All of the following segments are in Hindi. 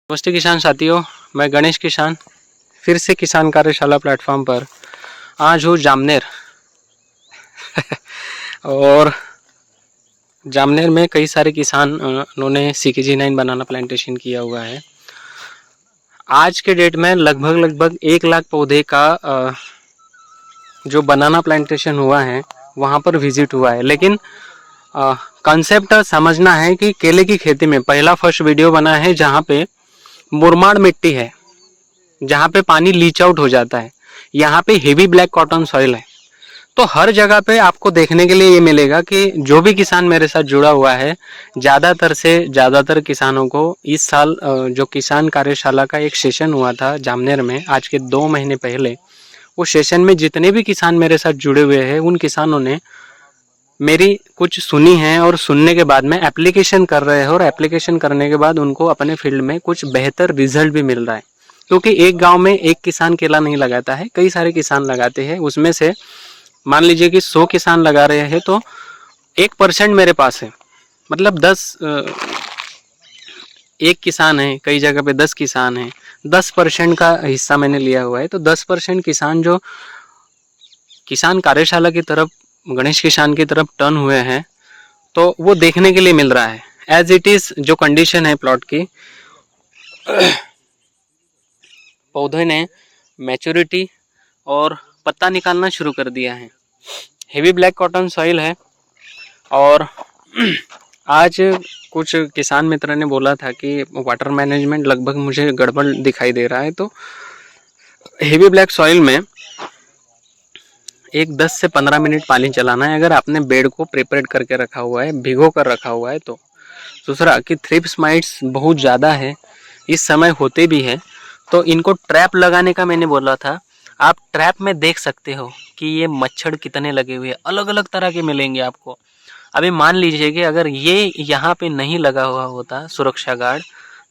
नमस्ते किसान साथियों, मैं गणेश किसान फिर से किसान कार्यशाला प्लेटफॉर्म पर आज हूँ जामनेर। और जामनेर में कई सारे किसान उन्होंने CKG9 बनाना प्लांटेशन किया हुआ है। आज के डेट में लगभग 1 लाख पौधे का जो बनाना प्लांटेशन हुआ है वहाँ पर विजिट हुआ है। लेकिन कंसेप्ट समझना है कि केले की खेती में पहला फर्स्ट वीडियो बना है जहाँ पे मुरमाड़ मिट्टी है, जहाँ पे पानी लीच आउट हो जाता है। यहाँ पे हेवी ब्लैक कॉटन सॉइल है। तो हर जगह पे आपको देखने के लिए ये मिलेगा कि जो भी किसान मेरे साथ जुड़ा हुआ है, ज़्यादातर से ज़्यादातर किसानों को इस साल जो किसान कार्यशाला का एक सेशन हुआ था जामनेर में आज के 2 महीने पहले, वो सेशन में जितने भी किसान मेरे साथ जुड़े हुए हैं उन किसानों ने मेरी कुछ सुनी है और सुनने के बाद में एप्लीकेशन कर रहे हैं और एप्लीकेशन करने के बाद उनको अपने फील्ड में कुछ बेहतर रिजल्ट भी मिल रहा है। क्योंकि एक गांव में एक किसान केला नहीं लगाता है, कई सारे किसान लगाते हैं। उसमें से मान लीजिए कि 100 किसान लगा रहे हैं तो 1% मेरे पास है। मतलब 1 किसान है, कई जगह पे 10 किसान है, 10% का हिस्सा मैंने लिया हुआ है। तो 10% किसान जो किसान कार्यशाला की तरफ, गणेश किसान की तरफ टर्न हुए हैं, तो वो देखने के लिए मिल रहा है। एज इट इज जो कंडीशन है प्लॉट की, पौधे ने मैच्योरिटी और पत्ता निकालना शुरू कर दिया है। हेवी ब्लैक कॉटन सॉइल है। और आज कुछ किसान मित्र ने बोला था कि वाटर मैनेजमेंट लगभग मुझे गड़बड़ दिखाई दे रहा है। तो हेवी ब्लैक सॉइल में एक 10 से 15 मिनट पानी चलाना है अगर आपने बेड को प्रिपेयर करके रखा हुआ है, भिगो कर रखा हुआ है। तो दूसरा कि थ्रिप्स माइट्स बहुत ज़्यादा है, इस समय होते भी है, तो इनको ट्रैप लगाने का मैंने बोला था। आप ट्रैप में देख सकते हो कि ये मच्छर कितने लगे हुए हैं, अलग अलग तरह के मिलेंगे आपको। अभी मान लीजिए कि अगर ये यहाँ पे नहीं लगा हुआ होता सुरक्षा गार्ड,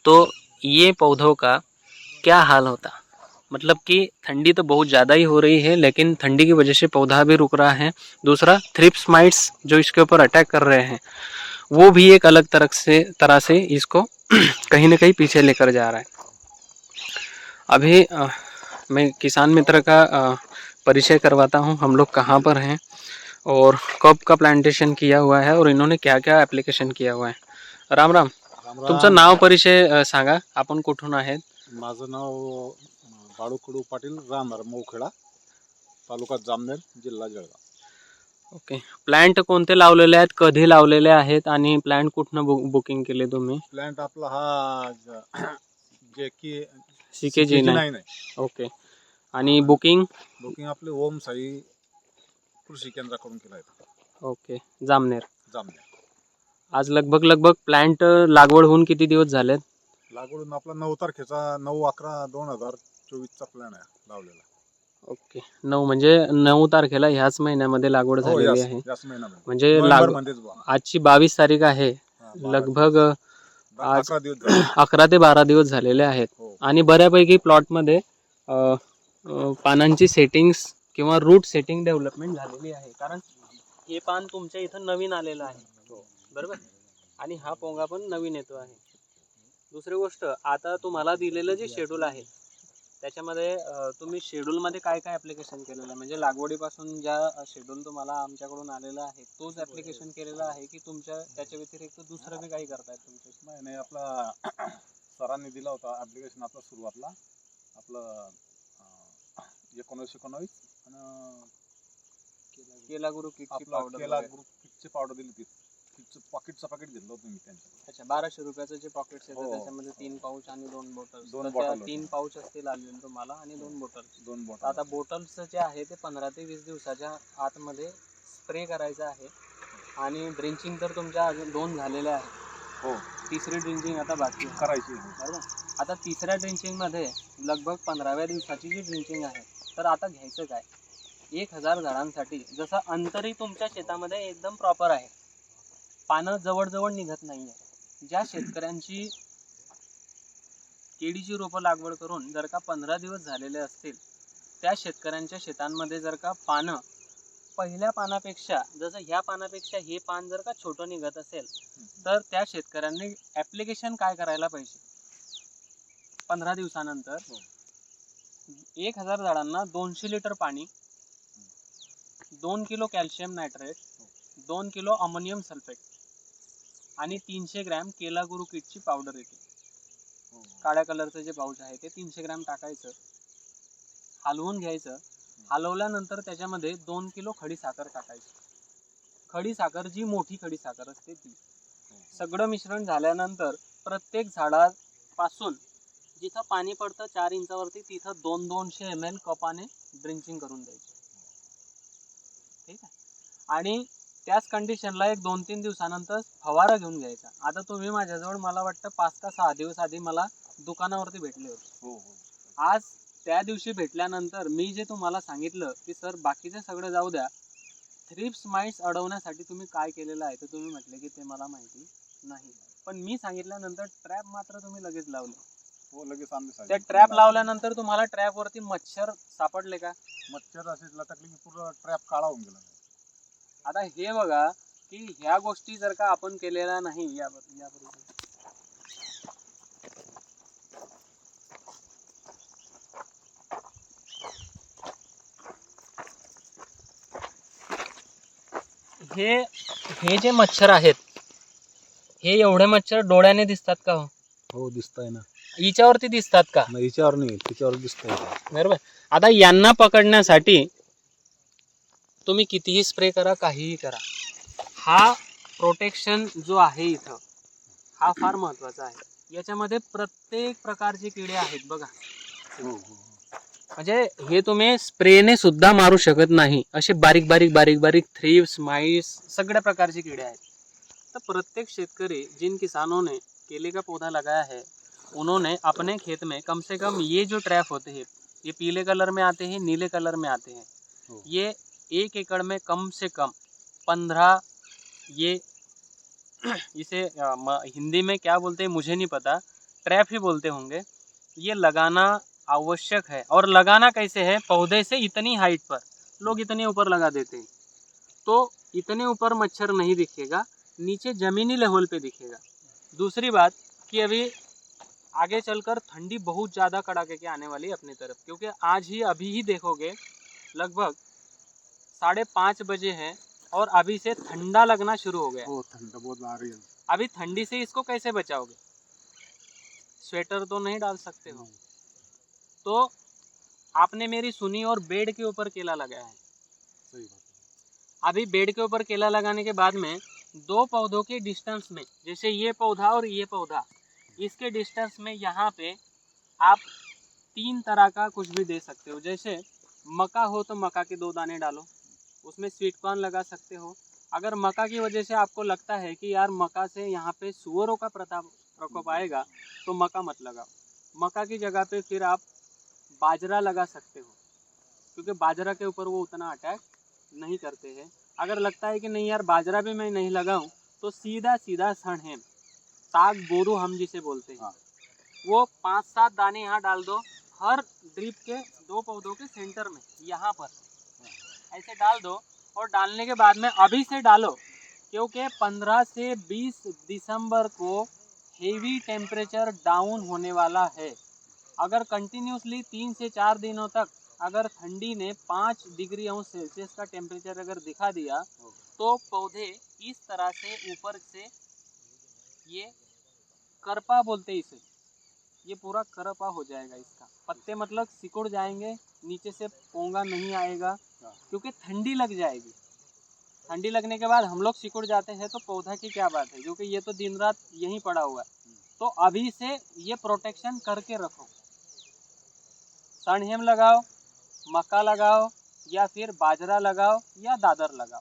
तो ये पौधों का क्या हाल होता। मतलब कि ठंडी तो बहुत ज़्यादा ही हो रही है, लेकिन ठंडी की वजह से पौधा भी रुक रहा है। दूसरा थ्रिप्स माइट्स जो इसके ऊपर अटैक कर रहे हैं, वो भी एक अलग तरह से इसको कहीं ना कहीं पीछे लेकर जा रहा है। अभी मैं किसान मित्र का परिचय करवाता हूँ, हम लोग कहाँ पर हैं और कब का प्लांटेशन किया हुआ है और इन्होंने क्या क्या ॲप्लिकेशन किया हुआ है। राम राम. तुमचं नाव परिचय सांगा, आपण कुठून आहेत? माझं नाव बाळू कडू पाटील, राहणार मोखेडा, तालुका जामनेर, जिल्हा जळगाव. ओके. प्लांट कोणते लावलेले आहेत, कधी लावलेले आहेत आणि प्लांट कुठनं बुकिंग केले तुम्ही? प्लॅन्ट आपला हा जे की CKG9. नाही ओके. आणि बुकिंग? बुकिंग आपले ओम साई कृषी केंद्राकडून केलं आहे. ओके. जामनेर. जामनेर. आज लगभग प्लांट लागवड होऊन किती दिवस झालेत? लागवडून आपला 9 तारखेचा 9/11/2024चा प्लॅन आहे लावलेला. ओके. 9 म्हणजे 9 तारखेला ह्याच महिन्यामध्ये लागवड झालेली आहे. याच महिन्यामध्ये म्हणजे नोव्हेंबर मध्येच आजची 22 तारीख आहे. लगभग आज 11 दिवस झाले. 11 ते 12 दिवस झालेले आहेत. आणि बऱ्यापैकी प्लॉटमध्ये पानांची सेटिंग्स किंवा रूट सेटिंग डेव्हलपमेंट झालेली आहे. कारण हे पान तुमच्या इथं नवीन आलेलं आहे, बरोबर, आणि हा पोंगा पण नवीन येतो आहे. दुसरी गोष्ट, आता तुम्हाला दिलेलं जे शेड्यूल आहे त्याच्यामध्ये तुम्ही शेड्यूलमध्ये काय काय ॲप्लिकेशन केलेलं आहे? म्हणजे लागवडीपासून ज्या शेड्यूल तुम्हाला आमच्याकडून आलेला आहे तोच ॲप्लिकेशन केलेला आहे की तुमच्या त्याच्या व्यतिरिक्त दुसरं बी काही करतायत तुमच्या? नाही आपला सरांनी दिला होता ॲप्लिकेशन आपला सुरुवातला आपलं 19 आणि केला गुरु किटची पावडर, केला ग्रुप किटची पावडर दिली होती. पॉकेटचं पॅकेट घेतलं होतं मी त्यांच्याकडे. अच्छा, 1200 रुपयाचं जे पॉकेट्स येतं त्याच्यामध्ये 3 पाऊच आणि 2 बॉटल. 3 पाऊच असतील आलेले तुम्हाला आणि 2 बॉटल. आता बॉटल्सचं जे आहे ते 15 ते 20 दिवसाच्या आतमध्ये स्प्रे करायचं आहे. आणि ड्रिंचिंग तर तुमच्या अजून 2 झालेल्या आहेत. हो. तिसरी ड्रिंचिंग आता बाकी करायची, बरोबर. आता तिसऱ्या ड्रिंचिंगमध्ये लगभग 15व्या दिवसाची जी ड्रिंचिंग आहे, तर आता घ्यायचं काय? 1000 झाडांसाठी जसं अंतरही तुमच्या शेतामध्ये एकदम प्रॉपर आहे, पानं जवळ निघत नाही आहे. ज्या शेतकऱ्यांची केळीची रोपं लागवड करून जर का 15 दिवस झालेले असतील, त्या शेतकऱ्यांच्या शेतांमध्ये जर का पानं पहिल्या पानापेक्षा, जसं ह्या पानापेक्षा हे पान जर का छोटं निघत असेल, तर त्या शेतकऱ्यांनी ॲप्लिकेशन काय करायला पाहिजे? 15 दिवसानंतर 1000 झाडांना 200 लिटर पाणी, 2 kilo calcium nitrate, 2 kilo ammonium sulphate आणि 300 ग्रॅम केला गुरु किटची पावडर येते. काळ्या कलरचं जे पाऊच आहे ते 300 ग्रॅम टाकायचं, हलवून घ्यायचं. हलवल्यानंतर त्याच्यामध्ये 2 किलो खडी साखर टाकायची. खडी साखर जी मोठी खडी साखर असते ती. सगळं मिश्रण झाल्यानंतर प्रत्येक झाडापासून जिथं पाणी पडतं 4 इंचावरती तिथं 200 ml कपाने ड्रिंचिंग करून द्यायची. ठीक आहे. आणि त्याच कंडिशनला एक 2-3 दिवसानंतर फवारा घेऊन घ्यायचा. आता तुम्ही माझ्याजवळ मला वाटतं 5 का 6 दिवस आधी मला दुकानावरती भेटले होते. आज त्या दिवशी भेटल्यानंतर मी जे तुम्हाला सांगितलं की सर बाकीचं सगळं जाऊ द्या, थ्रिप्स माइट्स अडवण्यासाठी तुम्ही काय केलेलं आहे, तर तुम्ही म्हटले की ते मला माहिती नाही. पण मी सांगितल्यानंतर ट्रॅप मात्र तुम्ही लगेच लावले. हो, लगेच आम्ही त्या ट्रॅप लावल्यानंतर तुम्हाला ट्रॅप वरती मच्छर सापडले का? मच्छर असेच लटकले की पूर्ण ट्रॅप काळा होऊन गेला. आता हे बघा की ह्या गोष्टी जर का आपण केलेल्या नाही याबरोबर हे जे मच्छर आहेत, हे एवढे मच्छर डोळ्याने दिसतात का हो? हो, दिसतंय ना. हिच्यावरती दिसतात का? नाही, हिच्यावर नाही, तिच्यावर दिसतंय. बरोबर. आता यांना पकडण्यासाठी तुम्ही कितीही स्प्रे करा, काहीही करा, हा प्रोटेक्शन जो आहे इथं हा फार महत्वाचा आहे. याच्यामध्ये प्रत्येक प्रकारचे किडे आहेत बघा. म्हणजे हे तुम्ही स्प्रेने सुद्धा मारू शकत नहीं, असे बारीक बारीक बारीक बारीक थ्रिप्स, माइस, सगळ्या प्रकारचे कीड़े हैं. तो प्रत्येक शेतकरी, जिन किसानों ने केले का पौधा लगाया है, उन्होंने अपने खेत में कम से कम ये जो ट्रैप होते हैं, ये पीले कलर में आते हैं, नीले कलर में आते हैं, ये 1 एकड़ में कम से कम 15, ये इसे हिंदी में क्या बोलते हैं मुझे नहीं पता, ट्रैप ही बोलते होंगे, ये लगाना आवश्यक है. और लगाना कैसे है, पौधे से इतनी हाइट पर, लोग इतने ऊपर लगा देते हैं, तो इतने ऊपर मच्छर नहीं दिखेगा, नीचे ज़मीनी लेवल पे दिखेगा. दूसरी बात कि अभी आगे चलकर ठंडी बहुत ज़्यादा कड़ाके के आने वाली है अपनी तरफ, क्योंकि आज ही अभी ही देखोगे लगभग 5:30 बजे हैं और अभी से ठंडा लगना शुरू हो गया. ठंडा बहुत आ रही है. अभी ठंडी से इसको कैसे बचाओगे? स्वेटर तो नहीं डाल सकते हो, तो आपने मेरी सुनी और बेड के ऊपर केला लगाया है. सही बात. अभी बेड के ऊपर केला लगाने के बाद में 2 पौधों के डिस्टेंस में, जैसे ये पौधा और ये पौधा, इसके डिस्टेंस में यहाँ पे आप 3 तरह का कुछ भी दे सकते हो. जैसे मका हो तो मका के 2 दाने डालो, उसमें स्वीट कॉर्न लगा सकते हो. अगर मका की वजह से आपको लगता है कि यार मका से यहाँ पे सुअरों का प्रकोप आएगा, तो मका मत लगाओ. मका की जगह पे फिर आप बाजरा लगा सकते हो, क्योंकि बाजरा के ऊपर वो उतना अटैक नहीं करते हैं. अगर लगता है कि नहीं यार बाजरा भी मैं नहीं लगाऊं, तो सीधा सीधा सनहेम, ताग बोरू हम जिसे बोलते हैं, वो 5-7 दाने यहाँ डाल दो, हर ड्रिप के 2 पौधों के सेंटर में यहाँ पर ऐसे डाल दो. और डालने के बाद में अभी से डालो, क्योंकि 15 से 20 दिसंबर को हेवी टेम्परेचर डाउन होने वाला है. अगर कंटिन्यूसली 3 से 4 दिनों तक अगर ठंडी ने 5 डिग्री अंश सेल्सियस का टेम्परेचर अगर दिखा दिया, तो पौधे इस तरह से ऊपर से, ये करपा बोलते हैं इसे, ये पूरा करपा हो जाएगा. इसका पत्ते मतलब सिकुड़ जाएंगे, नीचे से पोंगा नहीं आएगा, क्योंकि ठंडी लग जाएगी. ठंडी लगने के बाद हम लोग सिकुड़ जाते हैं, तो पौधा की क्या बात है, क्योंकि ये तो दिन रात यहीं पड़ा हुआ है. तो अभी से ये प्रोटेक्शन करके रखो. सनहेम लगाओ, मक्का लगाओ, या फिर बाजरा लगाओ, या दादर लगाओ.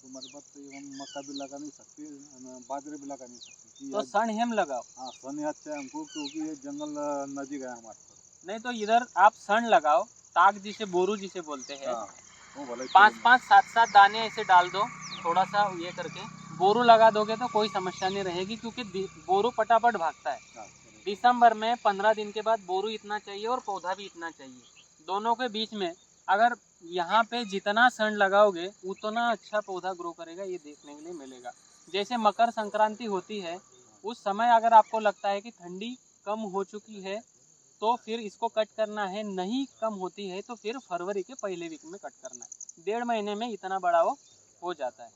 तुम्हारी बात सही है, हम मक्का भी लगा नहीं सकते और बाजरे भी लगा नहीं सकते. तो सनहेम लगाओ. हाँ, सन अच्छा है हमको, क्योंकि ये जंगल नजदीक है हमारे पास. नहीं तो इधर आप सन लगाओ, ताग जिसे बोरू जिसे बोलते हैं, हाँ, वो भले 5-5, 7-7 दाने ऐसे डाल दो, थोड़ा सा ये करके बोरू लगा दोगे तो कोई समस्या नहीं रहेगी, क्योंकि बोरू फटाफट भागता है. हाँ, दिसंबर में 15 दिन के बाद बोरू इतना चाहिए और पौधा भी इतना चाहिए. दोनों के बीच में अगर यहाँ पे जितना सन लगाओगे उतना अच्छा पौधा ग्रो करेगा, ये देखने के लिए मिलेगा. जैसे मकर संक्रांति होती है, उस समय अगर आपको लगता है कि ठंडी कम हो चुकी है, तो फिर इसको कट करना है, नहीं कम होती है तो फिर फरवरी के पहले वीक में कट करना है। 1.5 महीने में इतना बड़ा वो हो जाता है।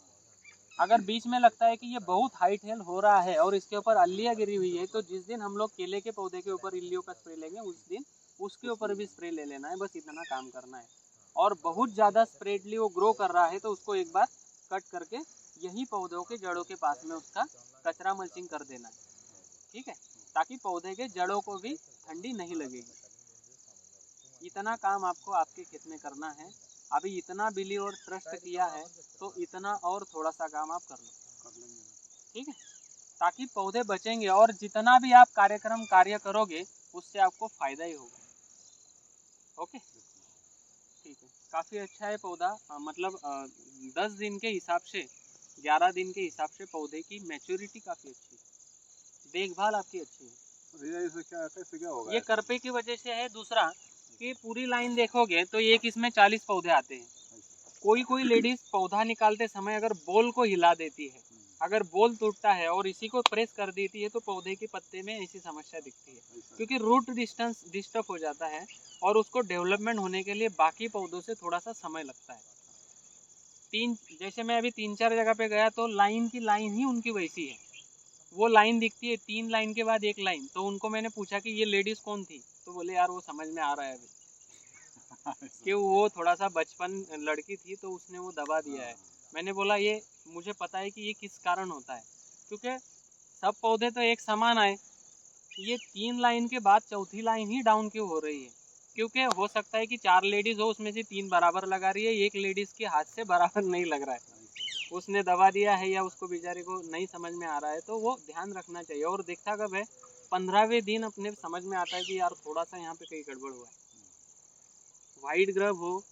अगर बीच में लगता है कि ये बहुत हाइट हेल हो रहा है और इसके ऊपर अल्लियाँ गिरी हुई है, तो जिस दिन हम लोग केले के पौधे के ऊपर इल्लियों का स्प्रे लेंगे उस दिन उसके ऊपर भी स्प्रे ले लेना है, बस इतना काम करना है। और बहुत ज़्यादा स्प्रेडली वो ग्रो कर रहा है तो उसको एक बार कट करके यही पौधों के जड़ों के पास में उसका कचरा मल्चिंग कर देना है, ठीक है, ताकि पौधे के जड़ों को भी ठंडी नहीं लगेगी। इतना काम आपको आपके खेत में करना है। अभी इतना बिलीव और ट्रस्ट किया है तो इतना और थोड़ा सा काम आप कर लेंगे, ठीक है, ताकि पौधे बचेंगे और जितना भी आप कार्य करोगे उससे आपको फायदा ही होगा। ओके, ठीक है, काफ़ी अच्छा है पौधा। मतलब 10 दिन के हिसाब से 11 दिन के हिसाब से पौधे की मैच्योरिटी काफ़ी अच्छी है, देखभाल आपकी अच्छी है। भैया इसे कैसे क्या होगा? ये करपे की वजह से है। दूसरा कि पूरी लाइन देखोगे तो एक इसमें 40 पौधे आते हैं। कोई लेडीज पौधा निकालते समय अगर बोल को हिला देती है, अगर बोल टूटता है और इसी को प्रेस कर देती है तो पौधे के पत्ते में ऐसी समस्या दिखती है, क्योंकि रूट डिस्टेंस डिस्टर्ब हो जाता है और उसको डेवलपमेंट होने के लिए बाकी पौधों से थोड़ा सा समय लगता है। जैसे मैं अभी 3-4 जगह पे गया तो लाइन की लाइन ही उनकी वैसी है, वो लाइन दिखती है 3 लाइन के बाद एक लाइन। तो उनको मैंने पूछा कि ये लेडीज कौन थी, तो बोले यार वो समझ में आ रहा है अभी कि वो थोड़ा सा बचपन लड़की थी तो उसने वो दबा दिया है। मैंने बोला ये मुझे पता है कि ये किस कारण होता है, क्योंकि सब पौधे तो एक समान आए, ये 3 लाइन के बाद चौथी लाइन ही डाउन क्यों हो रही है, क्योंकि हो सकता है कि 4 लेडीज हो उसमें से 3 बराबर लगा रही है, एक लेडीज के हाथ से बराबर नहीं लग रहा है, उसने दबा दिया है या उसको बेचारे को नहीं समझ में आ रहा है, तो वो ध्यान रखना चाहिए। और देखता कब है 15वें दिन अपने समझ में आता है कि यार थोड़ा सा यहाँ पे कहीं गड़बड़ हुआ है। वाइट ग्रब हो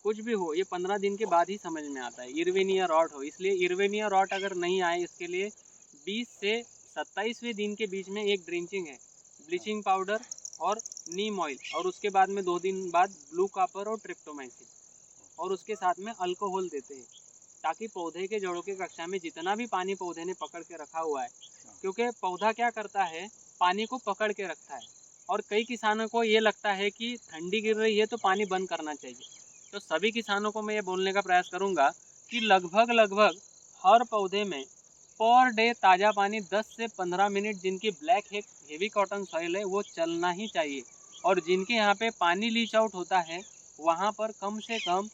कुछ भी हो, ये 15 दिन के बाद ही समझ में आता है। इरवेनिया रॉट हो, इसलिए इरवेनिया रॉट अगर नहीं आए इसके लिए 20 से 27वें दिन के बीच में एक ड्रिंचिंग है, ब्लीचिंग पाउडर और नीम ऑयल, और उसके बाद में 2 दिन बाद ब्लू कॉपर और ट्रिप्टोमाइसिन, और उसके साथ में अल्कोहल देते हैं, ताकि पौधे के जड़ों की कक्षा में जितना भी पानी पौधे ने पकड़ के रखा हुआ है, क्योंकि पौधा क्या करता है पानी को पकड़ के रखता है। और कई किसानों को ये लगता है कि ठंडी गिर रही है तो पानी बंद करना चाहिए। तो सभी किसानों को मैं ये बोलने का प्रयास करूंगा कि लगभग हर पौधे में पर डे ताज़ा पानी 10 से 15 मिनट, जिनकी ब्लैक हेवी कॉटन सॉइल है वो चलना ही चाहिए, और जिनके यहाँ पे पानी लीच आउट होता है वहाँ पर कम से कम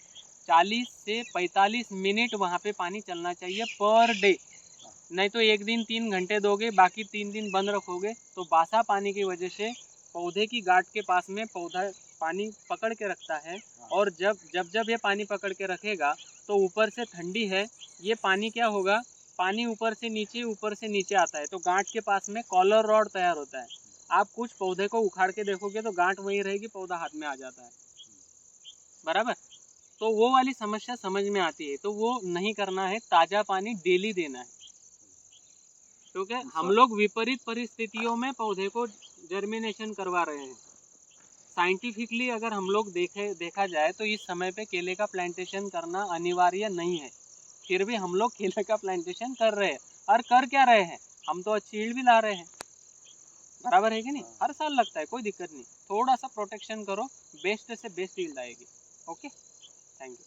40 से 45 मिनट वहाँ पे पानी चलना चाहिए पर डे। नहीं तो एक दिन 3 घंटे दोगे, बाकी 3 दिन बंद रखोगे तो बासा पानी की वजह से पौधे की गांठ के पास में पौधा पानी पकड़ के रखता है, और जब ये पानी पकड़ के रखेगा तो ऊपर से ठंडी है, ये पानी क्या होगा, पानी ऊपर से नीचे आता है, तो गांठ के पास में कॉलर रॉड तैयार होता है। आप कुछ पौधे को उखाड़ के देखोगे तो गांठ वहीं रहेगी, पौधा हाथ में आ जाता है, बराबर। तो वो वाली समस्या समझ में आती है, तो वो नहीं करना है, ताज़ा पानी डेली देना है, क्योंकि हम लोग विपरीत परिस्थितियों में पौधे को जर्मिनेशन करवा रहे हैं। साइंटिफिकली अगर हम लोग देखा जाए तो इस समय पे केले का प्लांटेशन करना अनिवार्य नहीं है, फिर भी हम लोग केले का प्लांटेशन कर रहे हैं। और कर क्या रहे हैं, हम तो अच्छी यील्ड भी ला रहे हैं, बराबर है कि नहीं, हर साल लगता है, कोई दिक्कत नहीं, थोड़ा सा प्रोटेक्शन करो, बेस्ट से बेस्ट यील्ड आएगी। Okay, thank you.